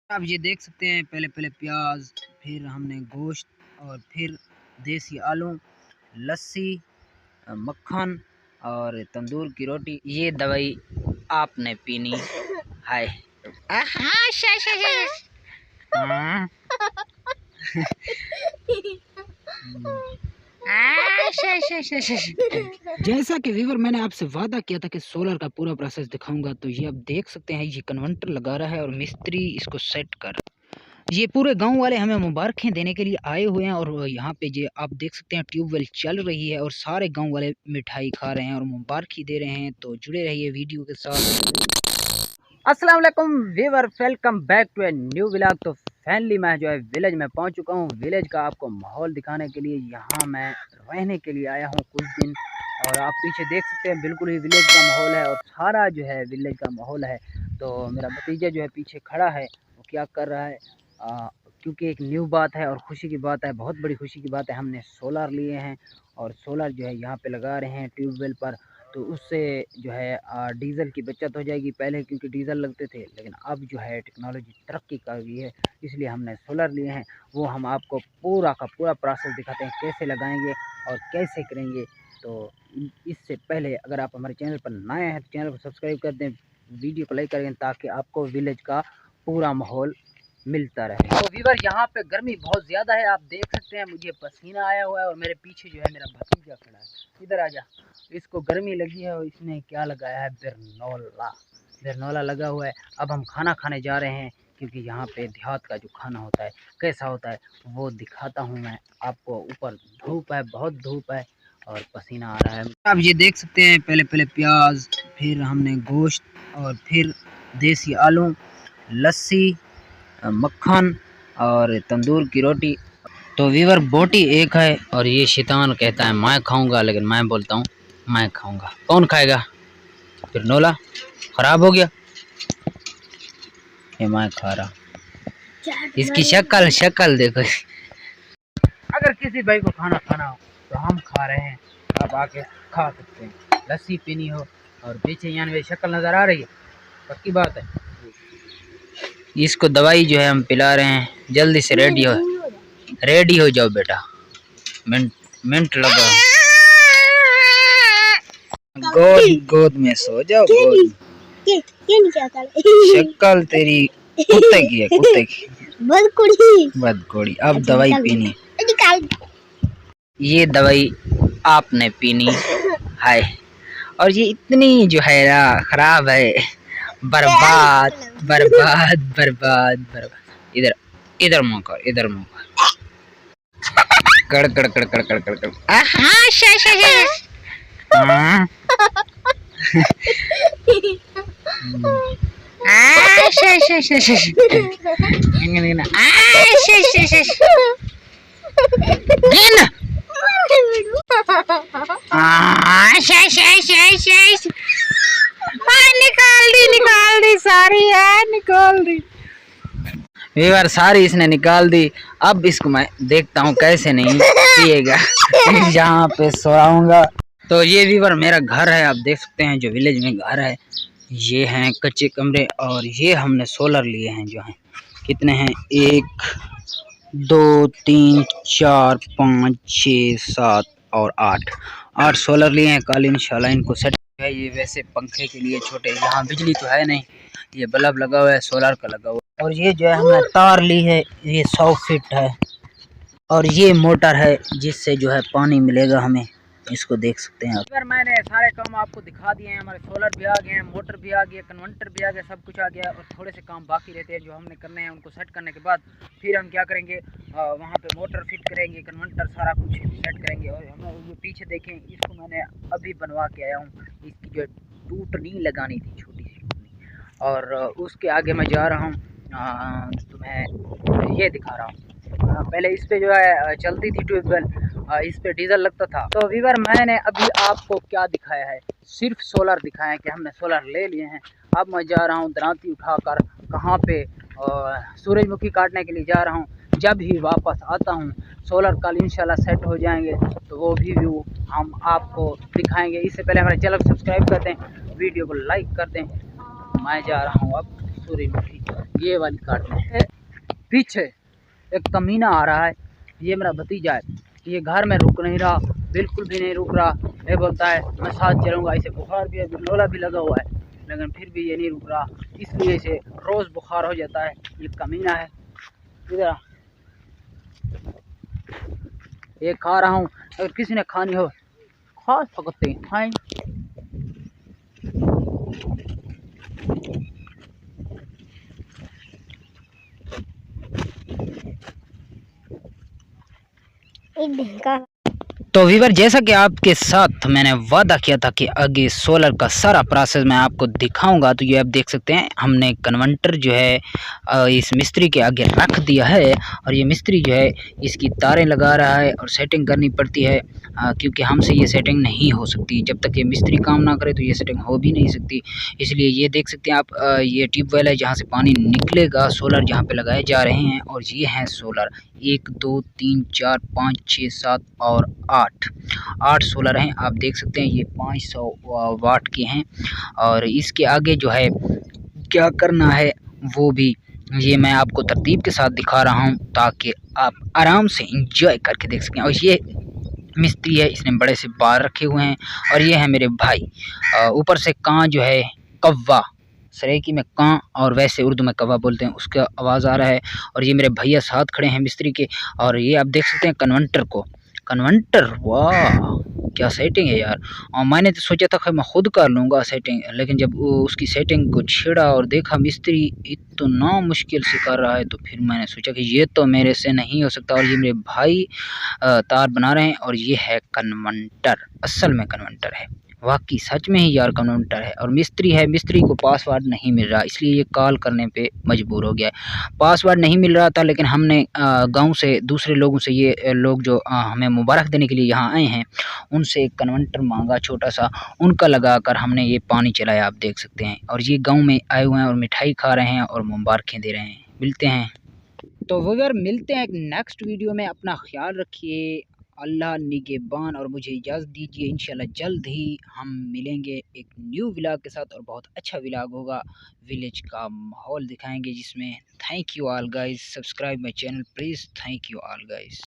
आप ये देख सकते हैं पहले प्याज, फिर हमने गोश्त और फिर देसी आलू, लस्सी, मक्खन और तंदूर की रोटी। ये दवाई आपने पीनी है। जैसा कि व्यूअर मैंने आपसे वादा किया था कि सोलर का पूरा प्रोसेस दिखाऊंगा, तो ये आप देख सकते हैं ये कन्वर्टर लगा रहा है और मिस्त्री इसको सेट कर रहा है। ये पूरे गांव वाले हमें मुबारकें देने के लिए आए हुए हैं और यहाँ पे ये आप देख सकते हैं ट्यूबवेल चल रही है और सारे गांव वाले मिठाई खा रहे हैं और मुबारकी दे रहे हैं। तो जुड़े रहिए वीडियो के साथ। अस्सलाम वालेकुम viewer, welcome back to a new vlog. तो फाइनली मैं जो है विलेज में पहुंच चुका हूं। विलेज का आपको माहौल दिखाने के लिए यहाँ मैं रहने के लिए आया हूं कुछ दिन। और आप पीछे देख सकते हैं बिल्कुल ही विलेज का माहौल है और सारा जो है विलेज का माहौल है। तो मेरा भतीजा जो है पीछे खड़ा है, वो क्या कर रहा है, क्योंकि एक न्यू बात है और खुशी की बात है, बहुत बड़ी खुशी की बात है। हमने सोलर लिए हैं और सोलर जो है यहाँ पे लगा रहे हैं ट्यूबवेल पर। तो उससे जो है डीज़ल की बचत हो जाएगी। पहले क्योंकि डीज़ल लगते थे, लेकिन अब जो है टेक्नोलॉजी तरक्की कर गई है, इसलिए हमने सोलर लिए हैं। वो हम आपको पूरा का पूरा प्रोसेस दिखाते हैं, कैसे लगाएंगे और कैसे करेंगे। तो इससे पहले अगर आप हमारे चैनल पर नए हैं तो चैनल को सब्सक्राइब कर दें, वीडियो को लाइक करें, ताकि आपको विलेज का पूरा माहौल मिलता रहे। तो व्यूअर यहाँ पे गर्मी बहुत ज़्यादा है, आप देख सकते हैं मुझे पसीना आया हुआ है और मेरे पीछे जो है मेरा भतीजा खड़ा है। इधर आ जा। इसको गर्मी लगी है और इसने क्या लगाया है, बिरनौला लगा हुआ है। अब हम खाना खाने जा रहे हैं, क्योंकि यहाँ पे देहात का जो खाना होता है कैसा होता है वो दिखाता हूँ मैं आपको। ऊपर धूप है, बहुत धूप है और पसीना आ रहा है। आप ये देख सकते हैं पहले प्याज, फिर हमने गोश्त और फिर देसी आलू, लस्सी, मक्खन और तंदूर की रोटी। तो व्यूअर बोटी एक है और ये शैतान कहता है मैं खाऊंगा, लेकिन मैं बोलता हूँ मैं खाऊंगा। कौन खाएगा? फिर नोला खराब हो गया, ये मैं खा रहा। इसकी शक्ल देखो। अगर किसी भाई को खाना खाना हो तो हम खा रहे हैं, आप आके खा सकते हैं। लस्सी पीनी हो और पीछे यहाँ मेरी शक्ल नज़र आ रही है, पक्की बात है। इसको दवाई जो है हम पिला रहे हैं। जल्दी से रेडी हो जाओ बेटा, मिनट लगा। गोद में सो जाओ। शक्ल तेरी कुत्ते की है, कुत्ते की बदकोड़ी। अब दवाई पीनी, ये दवाई आपने पीनी है। और ये इतनी जो है ना खराब है, बर्बाद बर्बाद बर्बाद बर्बाद। इधर मौका, इधर मौका। कड़ कड़ कड़ कड़ कड़ कड़ कड़। निकाल दी सारी है, निकाल दी व्यूअर, सारी इसने निकाल दी। अब इसको मैं देखता हूँ कैसे नहीं पिएगा। यहाँ पे सोआऊंगा। तो ये व्यूअर मेरा घर है, आप देख सकते हैं जो विलेज में घर है। ये हैं कच्चे कमरे और ये हमने सोलर लिए हैं, जो हैं कितने हैं, 1 2 3 4 5 6 7 और 8 सोलर लिए हैं। कल इंशाल्लाह इनको सेट है। ये वैसे पंखे के लिए छोटे, यहाँ बिजली तो है नहीं, ये बल्ब लगा हुआ है, सोलर का लगा हुआ है। और ये जो है हमने तार ली है, ये 100 फीट है और ये मोटर है जिससे जो है पानी मिलेगा हमें। इसको देख सकते हैं आप। अगर मैंने सारे काम आपको दिखा दिए हैं, हमारे सोलर भी आ गए हैं, मोटर भी आ गई है, कन्वर्टर भी आ गया, सब कुछ आ गया। और थोड़े से काम बाकी रहते हैं जो हमने करने हैं। उनको सेट करने के बाद फिर हम क्या करेंगे, वहाँ पे मोटर फिट करेंगे, कन्वर्टर सारा कुछ सेट करेंगे। और हम ये पीछे देखें, इसको मैंने अभी बनवा के आया हूँ। इसकी जो टूटनी लगानी थी, छोटी सी टूटनी। और उसके आगे मैं जा रहा हूँ, तुम्हें ये दिखा रहा हूँ। पहले इस पे जो है चलती थी ट्यूबवेल, इस पे डीजल लगता था। तो व्यूअर मैंने अभी आपको क्या दिखाया है, सिर्फ सोलर दिखाया है कि हमने सोलर ले लिए हैं। अब मैं जा रहा हूँ दरांती उठाकर कहाँ पे, सूरजमुखी काटने के लिए जा रहा हूँ। जब ही वापस आता हूँ सोलर कल इंशाल्लाह सेट हो जाएंगे, तो वो भी व्यू हम आपको दिखाएंगे। इससे पहले हमारे चैनल को सब्सक्राइब कर दें, वीडियो को लाइक कर दें। मैं जा रहा हूँ अब सॉरी ये वाली काटनी है। पीछे एक कमीना आ रहा है, ये मेरा भतीजा है, ये घर में रुक नहीं रहा, बिल्कुल भी नहीं रुक रहा। ये बोलता है मैं साथ चलूँगा, इसे बुखार भी है, लोला भी लगा हुआ है, लेकिन फिर भी ये नहीं रुक रहा, इसलिए इसे रोज़ बुखार हो जाता है। ये कमीना है। इधर ये खा रहा हूँ, अगर किसी ने खानी हो खा सकते हैं, खाएं। तो वीवर, जैसा कि आपके साथ मैंने वादा किया था कि आगे सोलर का सारा प्रोसेस मैं आपको दिखाऊंगा, तो ये आप देख सकते हैं हमने कन्वर्टर जो है इस मिस्त्री के आगे रख दिया है, और ये मिस्त्री जो है इसकी तारें लगा रहा है और सेटिंग करनी पड़ती है, क्योंकि हमसे ये सेटिंग नहीं हो सकती जब तक ये मिस्त्री काम ना करे, तो ये सेटिंग हो भी नहीं सकती। इसलिए ये देख सकते हैं आप, ये ट्यूबवेल है जहाँ से पानी निकलेगा, सोलर जहाँ पे लगाए जा रहे हैं, और ये हैं सोलर 1 2 3 4 5 6 7 और 8 सोलर हैं। आप देख सकते हैं ये 500 वाट के हैं, और इसके आगे जो है क्या करना है वो भी ये मैं आपको तरतीब के साथ दिखा रहा हूँ, ताकि आप आराम से इंजॉय करके देख सकें। और ये मिस्त्री है, इसने बड़े से बाल रखे हुए हैं, और ये है मेरे भाई। ऊपर से कां जो है कव्वा, सरेकी में कां और वैसे उर्दू में कव्वा बोलते हैं, उसका आवाज़ आ रहा है। और ये मेरे भैया साथ खड़े हैं मिस्त्री के, और ये आप देख सकते हैं कन्वर्टर, वाह क्या सेटिंग है यार। और मैंने तो सोचा था कि मैं खुद कर लूँगा सेटिंग, लेकिन जब उसकी सेटिंग को छेड़ा और देखा मिस्त्री इतना मुश्किल से कर रहा है, तो फिर मैंने सोचा कि ये तो मेरे से नहीं हो सकता। और ये मेरे भाई तार बना रहे हैं, और ये है कन्वर्टर, असल में कन्वर्टर है, वाकई सच में ही यार कन्वर्टर है। और मिस्त्री है, मिस्त्री को पासवर्ड नहीं मिल रहा, इसलिए ये कॉल करने पे मजबूर हो गया है। पासवर्ड नहीं मिल रहा था, लेकिन हमने गांव से दूसरे लोगों से, ये लोग जो हमें मुबारक देने के लिए यहाँ आए हैं, उनसे एक कन्वर्टर मांगा छोटा सा, उनका लगाकर हमने ये पानी चलाया, आप देख सकते हैं। और ये गाँव में आए हुए हैं और मिठाई खा रहे हैं और मुबारकें दे रहे हैं। मिलते हैं तो व्यूअर, मिलते हैं एक नेक्स्ट वीडियो में। अपना ख्याल रखिए, अल्लाह निगहबान, और मुझे इजाज़त दीजिए। इंशाल्लाह जल्द ही हम मिलेंगे एक न्यू व्लॉग के साथ, और बहुत अच्छा व्लॉग होगा, विलेज का माहौल दिखाएंगे जिसमें। Thank you all guys, subscribe my channel please, thank you all guys.